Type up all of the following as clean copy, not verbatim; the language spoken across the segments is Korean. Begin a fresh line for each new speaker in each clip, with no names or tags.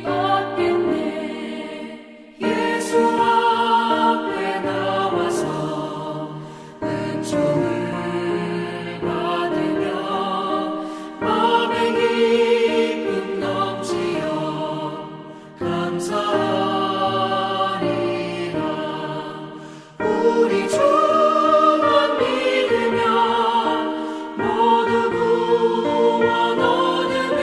받겠네. 예수 앞에 나와서 은총을 받으며 마음의 기쁨 넘치어 감사하리라. 우리 주만 믿으며 모두 구원 얻으며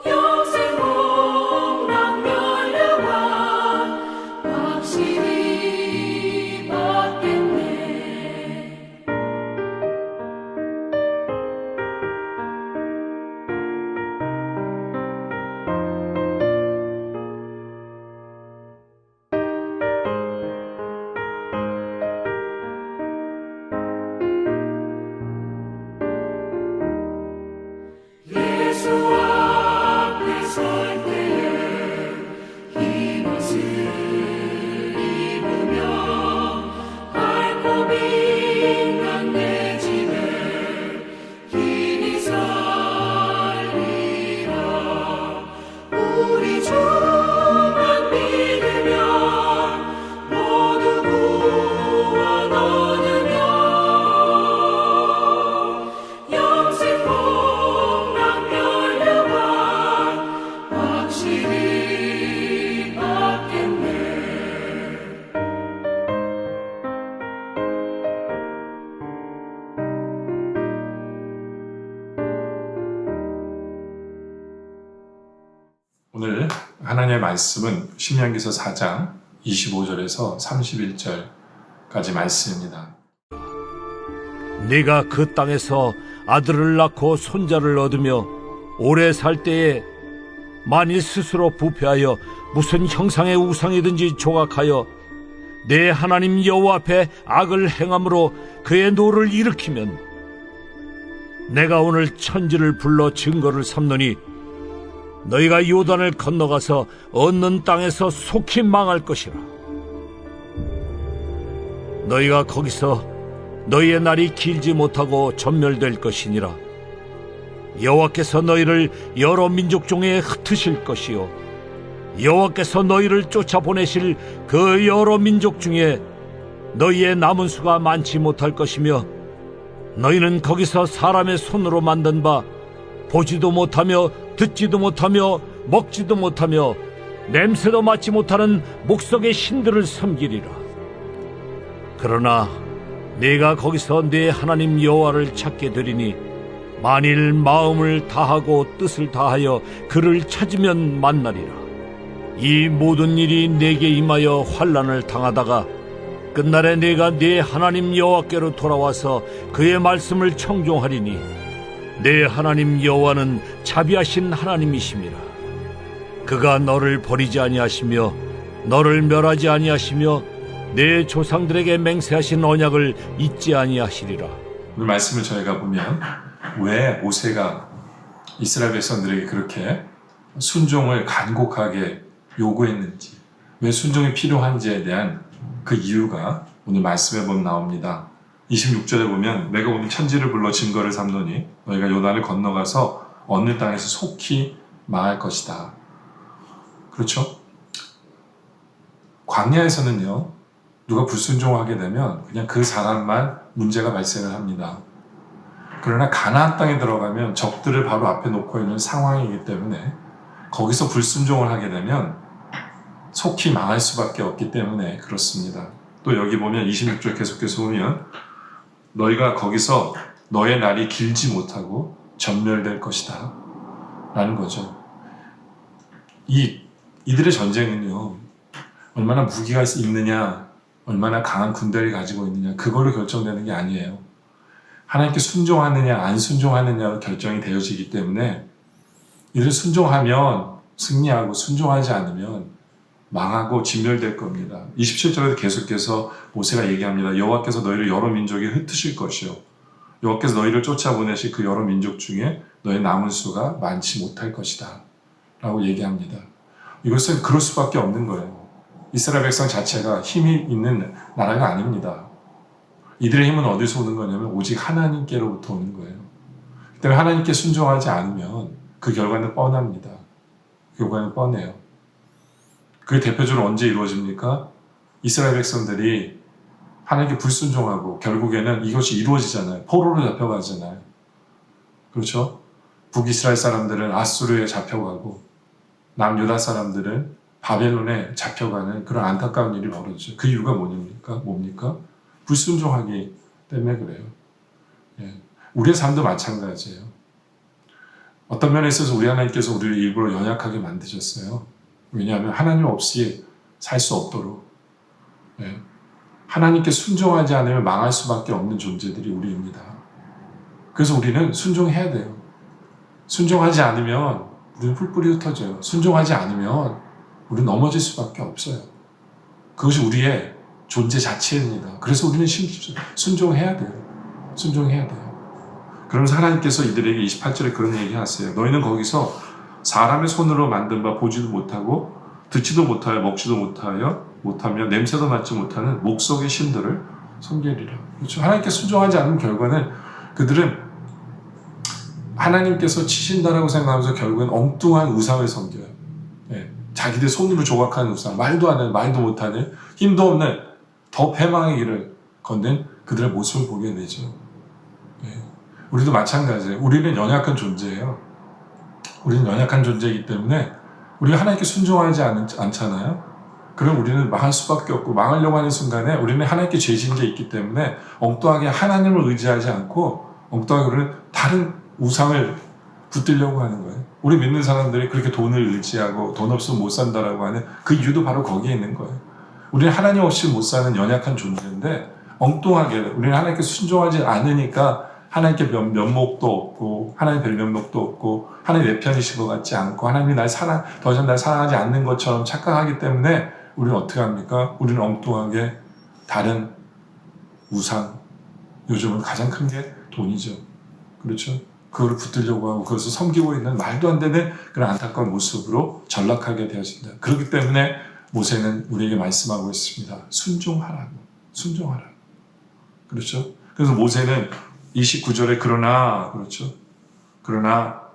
영생 복락 열려가 확실히 받겠네. 예수 앞에 설 때에 흰옷을 입으며 밝고 빛난 내 집에 길이 살리라. 우리 주만 믿으며 모두 구원 얻으며 영생 복락 열려가 확실히 받겠네.
오늘 하나님의 말씀은 신명기서 4장 25절에서 31절까지 말씀입니다.
네가 그 땅에서 아들을 낳고 손자를 얻으며 오래 살 때에 만일 스스로 부패하여 무슨 형상의 우상이든지 조각하여 내 하나님 여호와 앞에 악을 행함으로 그의 노를 일으키면 내가 오늘 천지를 불러 증거를 삼노니 너희가 요단을 건너가서 얻는 땅에서 속히 망할 것이라. 너희가 거기서 너희의 날이 길지 못하고 전멸될 것이니라. 여호와께서 너희를 여러 민족 중에 흩으실 것이요 여호와께서 너희를 쫓아보내실 그 여러 민족 중에 너희의 남은 수가 많지 못할 것이며 너희는 거기서 사람의 손으로 만든 바 보지도 못하며 듣지도 못하며 먹지도 못하며 냄새도 맡지 못하는 목석의 신들을 섬기리라. 그러나 네가 거기서 네 하나님 여호와를 찾게 되리니 만일 마음을 다하고 뜻을 다하여 그를 찾으면 만나리라. 이 모든 일이 네게 임하여 환난을 당하다가 끝날에 네가 네 하나님 여호와께로 돌아와서 그의 말씀을 청종하리니 내 하나님 여호와는 자비하신 하나님이심이라. 그가 너를 버리지 아니하시며 너를 멸하지 아니하시며 내 조상들에게 맹세하신 언약을 잊지 아니하시리라.
오늘 말씀을 저희가 보면 왜 모세가 이스라엘 백성들에게 그렇게 순종을 간곡하게 요구했는지, 왜 순종이 필요한지에 대한 그 이유가 오늘 말씀에 보면 나옵니다. 26절에 보면 내가 오늘 천지를 불러 증거를 삼노니 너희가 요단을 건너가서 어느 땅에서 속히 망할 것이다. 그렇죠? 광야에서는요, 누가 불순종하게 되면 그냥 그 사람만 문제가 발생을 합니다. 그러나 가나안 땅에 들어가면 적들을 바로 앞에 놓고 있는 상황이기 때문에 거기서 불순종을 하게 되면 속히 망할 수밖에 없기 때문에 그렇습니다. 또 여기 보면 26절 계속해서 보면 너희가 거기서 너의 날이 길지 못하고 전멸될 것이다 라는 거죠. 이들의 전쟁은요, 얼마나 무기가 있느냐, 얼마나 강한 군대를 가지고 있느냐, 그걸로 결정되는 게 아니에요. 하나님께 순종하느냐 안 순종하느냐로 결정이 되어지기 때문에 이를 순종하면 승리하고 순종하지 않으면 망하고 진멸될 겁니다. 27절에도 계속해서 모세가 얘기합니다. 여호와께서 너희를 여러 민족에 흩으실 것이요 여호와께서 너희를 쫓아보내실 그 여러 민족 중에 너의 남은 수가 많지 못할 것이다 라고 얘기합니다. 이것은 그럴 수밖에 없는 거예요. 이스라엘 백성 자체가 힘이 있는 나라가 아닙니다. 이들의 힘은 어디서 오는 거냐면 오직 하나님께로부터 오는 거예요. 그때문에 하나님께 순종하지 않으면 그 결과는 뻔합니다. 그 결과는 뻔해요. 그게 대표적으로 언제 이루어집니까? 이스라엘 백성들이 하나님께 불순종하고 결국에는 이것이 이루어지잖아요. 포로로 잡혀가잖아요. 그렇죠? 북이스라엘 사람들은 아수르에 잡혀가고 남유다 사람들은 바벨론에 잡혀가는 그런 안타까운 일이 벌어지죠. 그 이유가 뭡니까? 불순종하기 때문에 그래요. 예. 우리의 삶도 마찬가지예요. 어떤 면에 있어서 우리 하나님께서 우리를 일부러 연약하게 만드셨어요. 왜냐하면 하나님 없이 살 수 없도록. 예. 하나님께 순종하지 않으면 망할 수밖에 없는 존재들이 우리입니다. 그래서 우리는 순종해야 돼요. 순종하지 않으면 우리는 뿔뿔이 흩어져요. 순종하지 않으면 우리는 넘어질 수밖에 없어요. 그것이 우리의 존재 자체입니다. 그래서 우리는 순종해야 돼요. 순종해야 돼요. 그러면서 하나님께서 이들에게 28절에 그런 얘기 하세요. 너희는 거기서 사람의 손으로 만든 바 보지도 못하고 듣지도 못하여 먹지도 못하며 냄새도 맡지 못하는 목석의 신들을 섬기리라. 그렇죠? 하나님께 순종하지 않는 결과는 그들은 하나님께서 치신다라고 생각하면서 결국엔 엉뚱한 우상을 섬겨요. 예. 자기들 손으로 조각하는 우상, 말도 안 하는, 말도 못하는, 힘도 없는 더 패망의 길을 걷는 그들의 모습을 보게 되죠. 예. 우리도 마찬가지예요. 우리는 연약한 존재예요. 우리는 연약한 존재이기 때문에 우리가 하나님께 순종하지 않잖아요. 그럼 우리는 망할 수밖에 없고 망하려고 하는 순간에 우리는 하나님께 죄진 게 있기 때문에 엉뚱하게 하나님을 의지하지 않고 엉뚱하게 우리는 다른 우상을 붙들려고 하는 거예요. 우리 믿는 사람들이 그렇게 돈을 의지하고 돈 없으면 못 산다라고 하는 그 이유도 바로 거기에 있는 거예요. 우리는 하나님 없이 못 사는 연약한 존재인데 엉뚱하게 우리는 하나님께 순종하지 않으니까 하나님께 면목도 없고 하나님 별 면목도 없고 하나님 내 편이신 것 같지 않고 하나님이 더 이상 날 사랑하지 않는 것처럼 착각하기 때문에 우리는 어떻게 합니까? 우리는 엉뚱하게 다른 우상, 요즘은 가장 큰 게 돈이죠. 그렇죠? 그걸 붙들려고 하고 그것을 섬기고 있는 말도 안 되는 그런 안타까운 모습으로 전락하게 되어진다. 그렇기 때문에 모세는 우리에게 말씀하고 있습니다. 순종하라고. 순종하라고. 그렇죠? 그래서 모세는 29절에 그렇죠? 그러나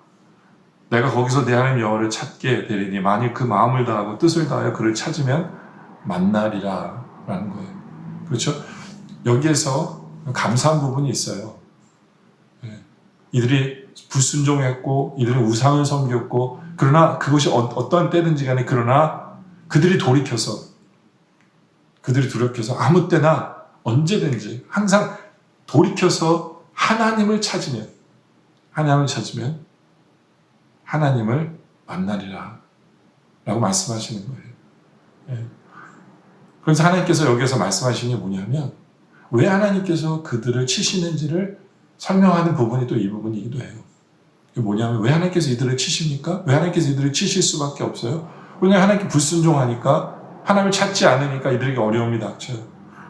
내가 거기서 내 하나님 여호와를 찾게 되리니 만일 그 마음을 다하고 뜻을 다하여 그를 찾으면 만나리라 라는 거예요. 그렇죠? 여기에서 감사한 부분이 있어요. 이들이 불순종했고 이들은 우상을 섬겼고 그러나 그것이 어떠한 때든지 간에 그러나 그들이 돌이켜서 아무 때나 언제든지 항상 돌이켜서 하나님을 찾으면 하나님을 만나리라 라고 말씀하시는 거예요. 예. 그래서 하나님께서 여기에서 말씀하시는 게 뭐냐면 왜 하나님께서 그들을 치시는지를 설명하는 부분이 또 이 부분이기도 해요. 그게 뭐냐면 왜 하나님께서 이들을 치십니까? 왜 하나님께서 이들을 치실 수밖에 없어요? 왜냐하면 하나님께 불순종하니까 하나님을 찾지 않으니까 이들에게 어려움이 닥쳐요.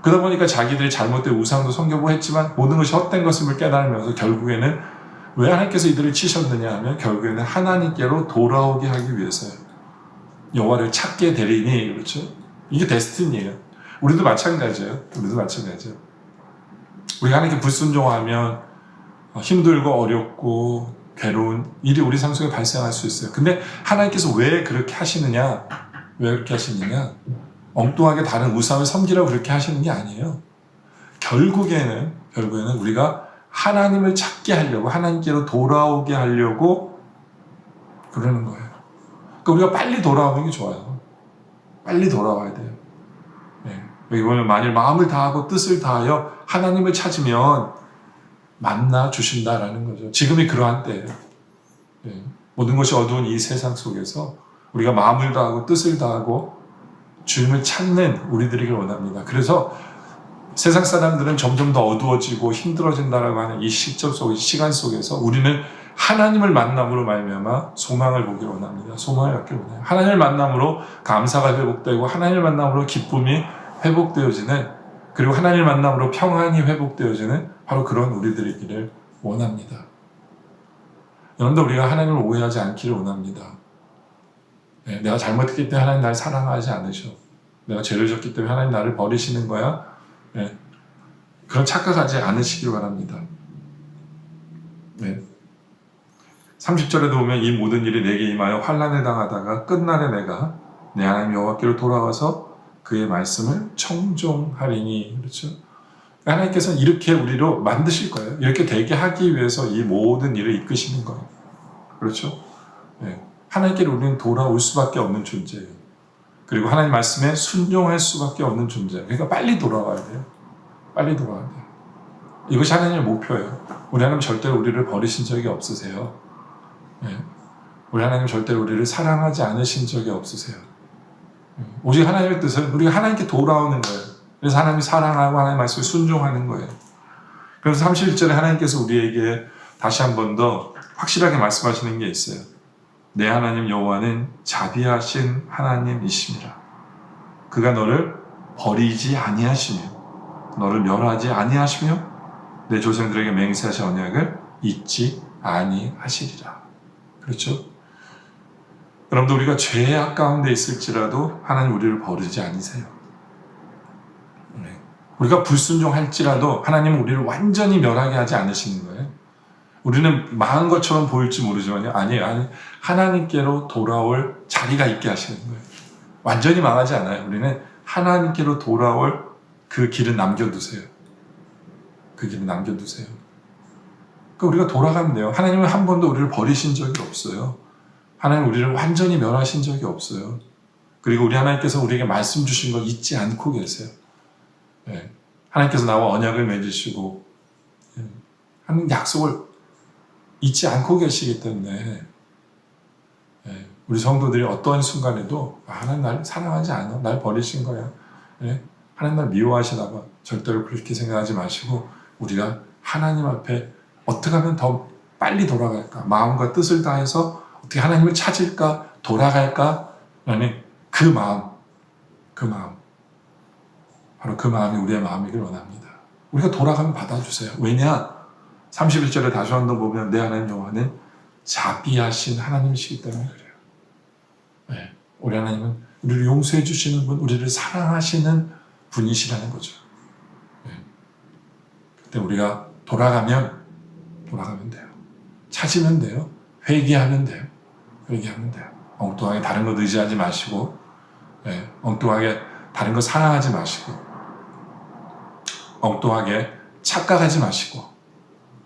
그러다 보니까 자기들이 잘못된 우상도 섬기고 했지만 모든 것이 헛된 것임을 깨달으면서 결국에는 왜 하나님께서 이들을 치셨느냐 하면 결국에는 하나님께로 돌아오게 하기 위해서요. 여호와를 찾게 되리니 그렇죠? 이게 데스티니예요. 우리도 마찬가지예요. 우리가 하나님께 불순종하면 힘들고 어렵고 괴로운 일이 우리 삶 속에 발생할 수 있어요. 근데 하나님께서 왜 그렇게 하시느냐? 엉뚱하게 다른 우상을 섬기라고 그렇게 하시는 게 아니에요. 결국에는 우리가 하나님을 찾게 하려고 하나님께로 돌아오게 하려고 그러는 거예요. 그러니까 우리가 빨리 돌아오는 게 좋아요. 빨리 돌아와야 돼요. 네. 여기 보면 만일 마음을 다하고 뜻을 다하여 하나님을 찾으면 만나 주신다라는 거죠. 지금이 그러한 때예요. 네. 모든 것이 어두운 이 세상 속에서 우리가 마음을 다하고 뜻을 다하고 주님을 찾는 우리들이길 원합니다. 그래서 세상 사람들은 점점 더 어두워지고 힘들어진다라고 하는 이 시간 속에서 우리는 하나님을 만남으로 말미암아 소망을 보길 원합니다. 소망을 갖길 원해요. 하나님을 만남으로 감사가 회복되고 하나님을 만남으로 기쁨이 회복되어지는 그리고 하나님을 만남으로 평안이 회복되어지는 바로 그런 우리들이기를 원합니다. 여러분들 우리가 하나님을 오해하지 않기를 원합니다. 네, 내가 잘못했기 때문에 하나님 나를 사랑하지 않으셔. 내가 죄를 졌기 때문에 하나님 나를 버리시는 거야. 네, 그런 착각하지 않으시길 바랍니다. 네. 30절에도 보면 이 모든 일이 내게 임하여 환난을 당하다가 끝날에 내가 내 하나님 여호와께로 돌아와서 그의 말씀을 청종하리니. 그렇죠? 하나님께서는 이렇게 우리로 만드실 거예요. 이렇게 되게 하기 위해서 이 모든 일을 이끄시는 거예요. 그렇죠? 네. 하나님께로 우리는 돌아올 수밖에 없는 존재예요. 그리고 하나님 말씀에 순종할 수밖에 없는 존재예요. 그러니까 빨리 돌아와야 돼요. 빨리 돌아와야 돼요. 이것이 하나님의 목표예요. 우리 하나님 절대로 우리를 버리신 적이 없으세요. 네. 우리 하나님 절대로 우리를 사랑하지 않으신 적이 없으세요. 오직 하나님의 뜻은 우리가 하나님께 돌아오는 거예요. 그래서 하나님이 사랑하고 하나님 말씀에 순종하는 거예요. 그래서 31절에 하나님께서 우리에게 다시 한 번 더 확실하게 말씀하시는 게 있어요. 내 하나님 여호와는 자비하신 하나님이심이라. 그가 너를 버리지 아니하시며 너를 멸하지 아니하시며 내 조상들에게 맹세하신 언약을 잊지 아니하시리라. 그렇죠? 여러분들, 우리가 죄악 가운데 있을지라도 하나님 우리를 버리지 않으세요. 우리가 불순종할지라도 하나님은 우리를 완전히 멸하게 하지 않으시는 거예요. 우리는 망한 것처럼 보일지 모르지만요, 아니에요. 하나님께로 돌아올 자리가 있게 하시는 거예요. 완전히 망하지 않아요. 우리는 하나님께로 돌아올 그 길은 남겨두세요. 그 길은 남겨두세요. 그러니까 우리가 돌아가면 돼요. 하나님은 한 번도 우리를 버리신 적이 없어요. 하나님 우리를 완전히 멸하신 적이 없어요. 그리고 우리 하나님께서 우리에게 말씀 주신 걸 잊지 않고 계세요. 네. 하나님께서 나와 언약을 맺으시고 하는 약속을 잊지 않고 계시기 때문에 우리 성도들이 어떠한 순간에도 하나님 날 사랑하지 않아, 날 버리신 거야, 하나님 날 미워하시나 봐, 절대로 그렇게 생각하지 마시고 우리가 하나님 앞에 어떻게 하면 더 빨리 돌아갈까, 마음과 뜻을 다해서 어떻게 하나님을 찾을까, 돌아갈까 라는 그 마음, 바로 그 마음이 우리의 마음이길 원합니다. 우리가 돌아가면 받아주세요. 왜냐? 31절에 다시 한번 보면 내 하나님 여호와는 자비하신 하나님이시기 때문에 그래요. 우리 하나님은 우리를 용서해 주시는 분, 우리를 사랑하시는 분이시라는 거죠. 그때 우리가 돌아가면 돼요. 찾으면 돼요. 회개하면 돼요. 엉뚱하게 다른 것 의지하지 마시고, 엉뚱하게 다른 거 사랑하지 마시고, 엉뚱하게 착각하지 마시고,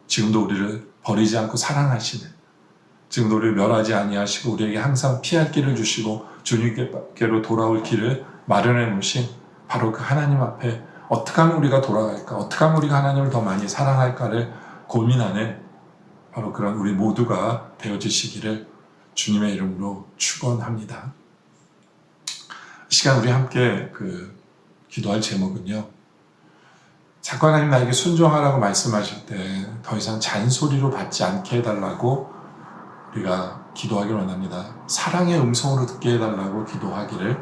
지금도 우리를 버리지 않고 사랑하시는, 지금도 우리를 멸하지 아니하시고 우리에게 항상 피할 길을 주시고 주님께로 돌아올 길을 마련해 놓으신 바로 그 하나님 앞에 어떻게 하면 우리가 돌아갈까, 어떻게 하면 우리가 하나님을 더 많이 사랑할까를 고민하는 바로 그런 우리 모두가 되어지시기를 주님의 이름으로 축원합니다. 이 시간 우리 함께 기도할 제목은요, 자꾸 하나님 나에게 순종하라고 말씀하실 때 더 이상 잔소리로 받지 않게 해달라고 우리가 기도하기를 원합니다. 사랑의 음성으로 듣게 해달라고 기도하기를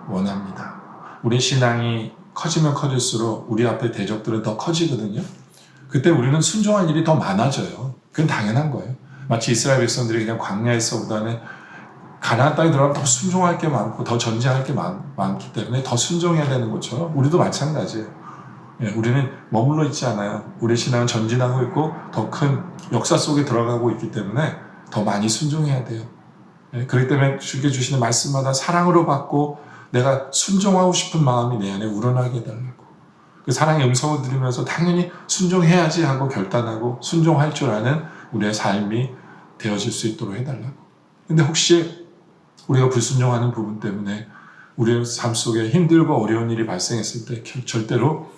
원합니다. 우리 신앙이 커지면 커질수록 우리 앞에 대적들은 더 커지거든요. 그때 우리는 순종할 일이 더 많아져요. 그건 당연한 거예요. 마치 이스라엘 백성들이 그냥 광야에서보다는 가나안 땅에 들어가면 더 순종할 게 많고 더 전쟁할 게 많기 때문에 더 순종해야 되는 것처럼 우리도 마찬가지예요. 우리는 머물러 있지 않아요. 우리 신앙은 전진하고 있고 더 큰 역사 속에 들어가고 있기 때문에 더 많이 순종해야 돼요. 그렇기 때문에 주께 주시는 말씀마다 사랑으로 받고 내가 순종하고 싶은 마음이 내 안에 우러나게 해달라고, 그 사랑의 음성을 들으면서 당연히 순종해야지 하고 결단하고 순종할 줄 아는 우리의 삶이 되어질 수 있도록 해달라고. 근데 혹시 우리가 불순종하는 부분 때문에 우리의 삶 속에 힘들고 어려운 일이 발생했을 때 절대로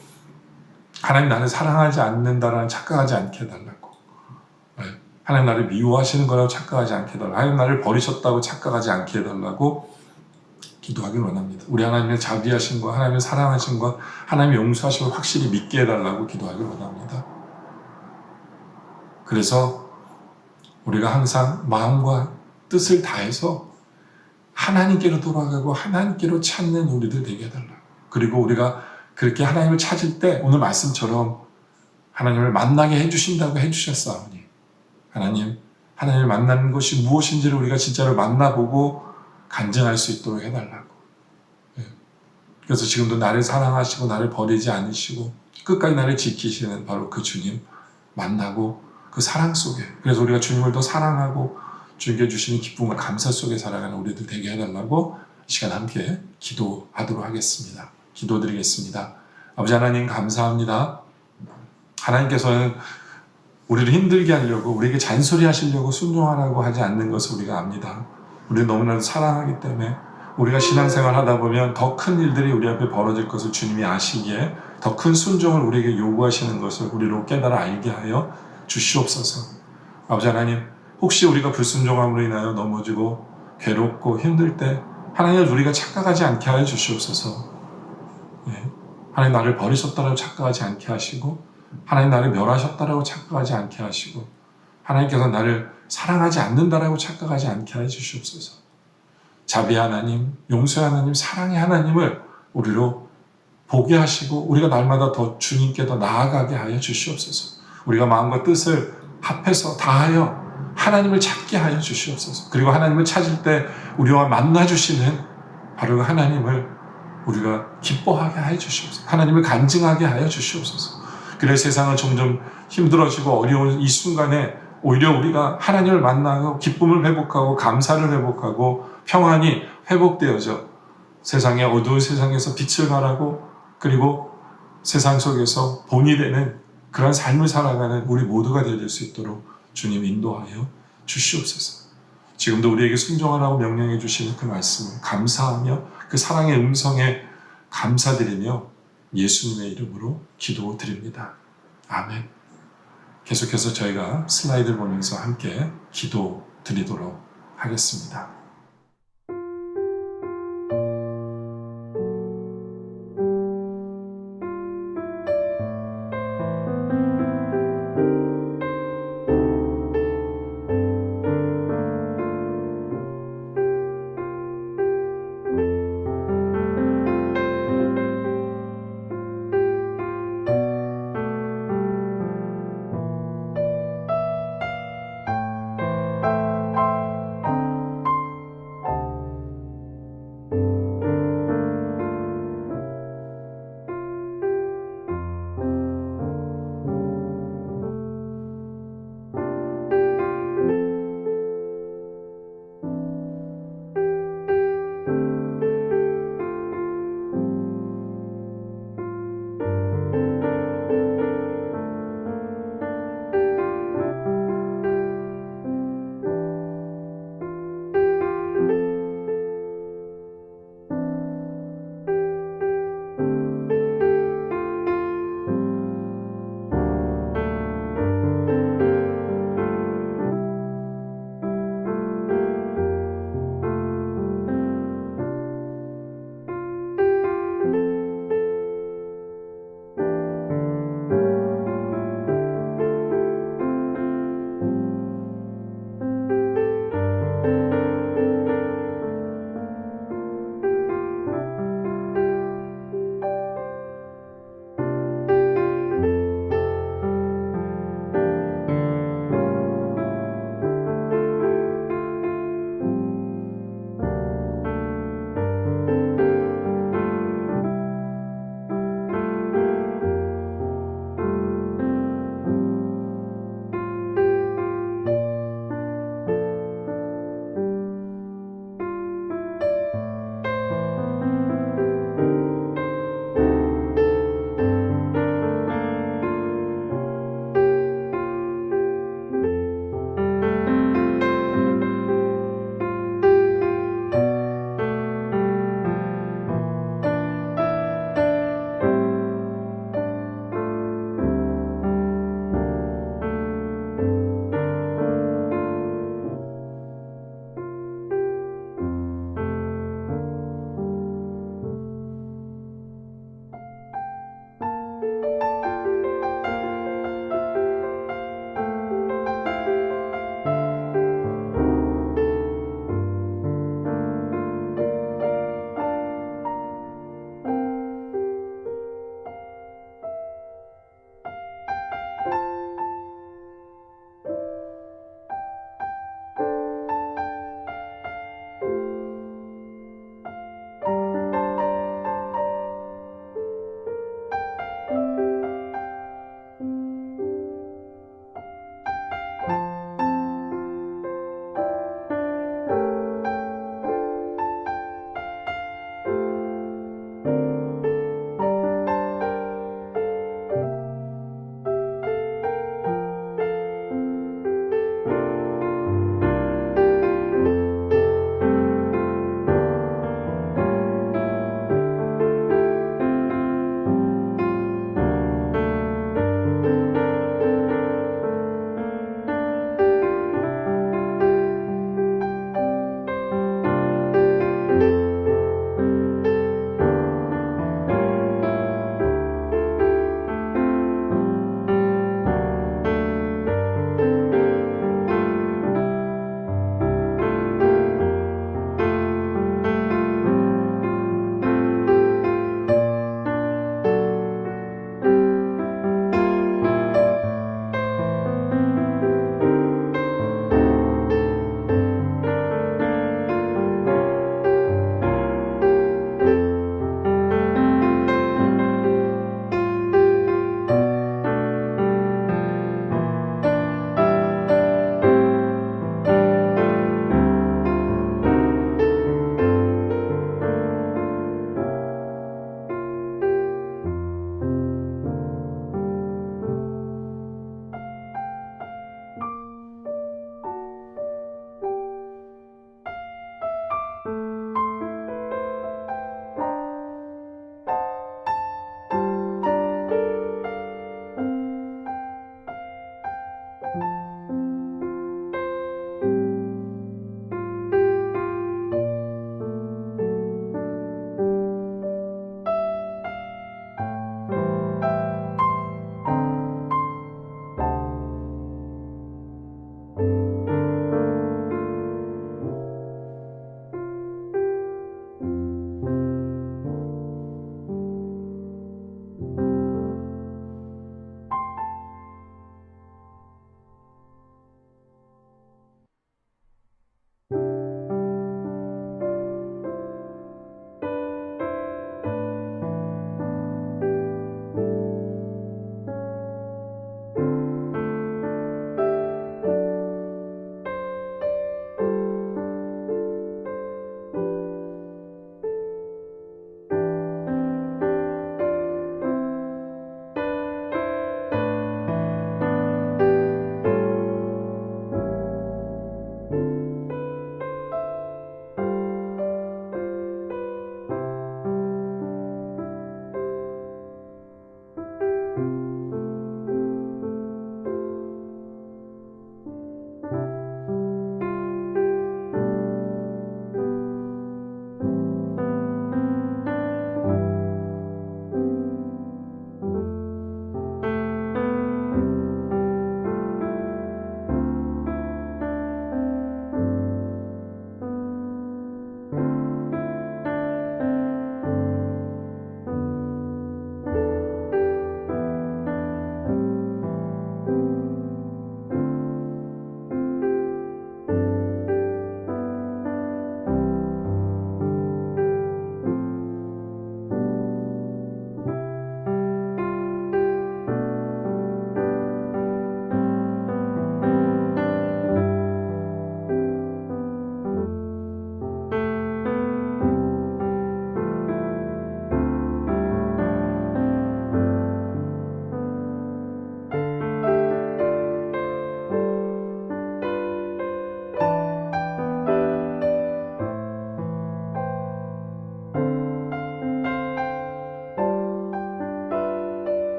하나님 나를 사랑하지 않는다라는 착각하지 않게 해달라고, 하나님 나를 미워하시는 거라고 착각하지 않게 해달라고, 하나님 나를 버리셨다고 착각하지 않게 해달라고 기도하길 원합니다. 우리 하나님의 자비하심과 하나님의 사랑하심과 하나님의 용서하심을 확실히 믿게 해달라고 기도하길 원합니다. 그래서 우리가 항상 마음과 뜻을 다해서 하나님께로 돌아가고 하나님께로 찾는 우리들 되게 해달라고. 그리고 우리가 그렇게 하나님을 찾을 때 오늘 말씀처럼 하나님을 만나게 해주신다고 해주셨사오니 하나님을 만나는 것이 무엇인지를 우리가 진짜로 만나보고 간증할 수 있도록 해달라고. 그래서 지금도 나를 사랑하시고 나를 버리지 않으시고 끝까지 나를 지키시는 바로 그 주님 만나고 그 사랑 속에, 그래서 우리가 주님을 더 사랑하고 주님께 주시는 기쁨과 감사 속에 살아가는 우리들 되게 해달라고 시간 함께 기도하도록 하겠습니다. 기도드리겠습니다. 아버지 하나님 감사합니다. 하나님께서는 우리를 힘들게 하려고, 우리에게 잔소리 하시려고 순종하라고 하지 않는 것을 우리가 압니다. 우리를 너무나도 사랑하기 때문에 우리가 신앙생활 하다 보면 더 큰 일들이 우리 앞에 벌어질 것을 주님이 아시기에 더 큰 순종을 우리에게 요구하시는 것을 우리로 깨달아 알게 하여 주시옵소서. 아버지 하나님, 혹시 우리가 불순종함으로 인하여 넘어지고 괴롭고 힘들 때 하나님 우리가 착각하지 않게 하여 주시옵소서. 하나님 나를 버리셨다라고 착각하지 않게 하시고, 하나님 나를 멸하셨다라고 착각하지 않게 하시고, 하나님께서 나를 사랑하지 않는다라고 착각하지 않게 하여 주시옵소서. 자비 하나님, 용서의 하나님, 사랑의 하나님을 우리로 보게 하시고 우리가 날마다 더 주님께 더 나아가게 하여 주시옵소서. 우리가 마음과 뜻을 합해서 다하여 하나님을 찾게 하여 주시옵소서. 그리고 하나님을 찾을 때 우리와 만나 주시는 바로 그 하나님을 우리가 기뻐하게 하여 주시옵소서. 하나님을 간증하게 하여 주시옵소서. 그래서 세상은 점점 힘들어지고 어려운 이 순간에 오히려 우리가 하나님을 만나고 기쁨을 회복하고 감사를 회복하고 평안이 회복되어져 세상의 어두운 세상에서 빛을 발하고, 그리고 세상 속에서 본이 되는 그런 삶을 살아가는 우리 모두가 되어질 수 있도록 주님 인도하여 주시옵소서. 지금도 우리에게 순종하라고 명령해 주시는 그 말씀을 감사하며 그 사랑의 음성에 감사드리며 예수님의 이름으로 기도드립니다. 아멘. 계속해서 저희가 슬라이드를 보면서 함께 기도드리도록 하겠습니다.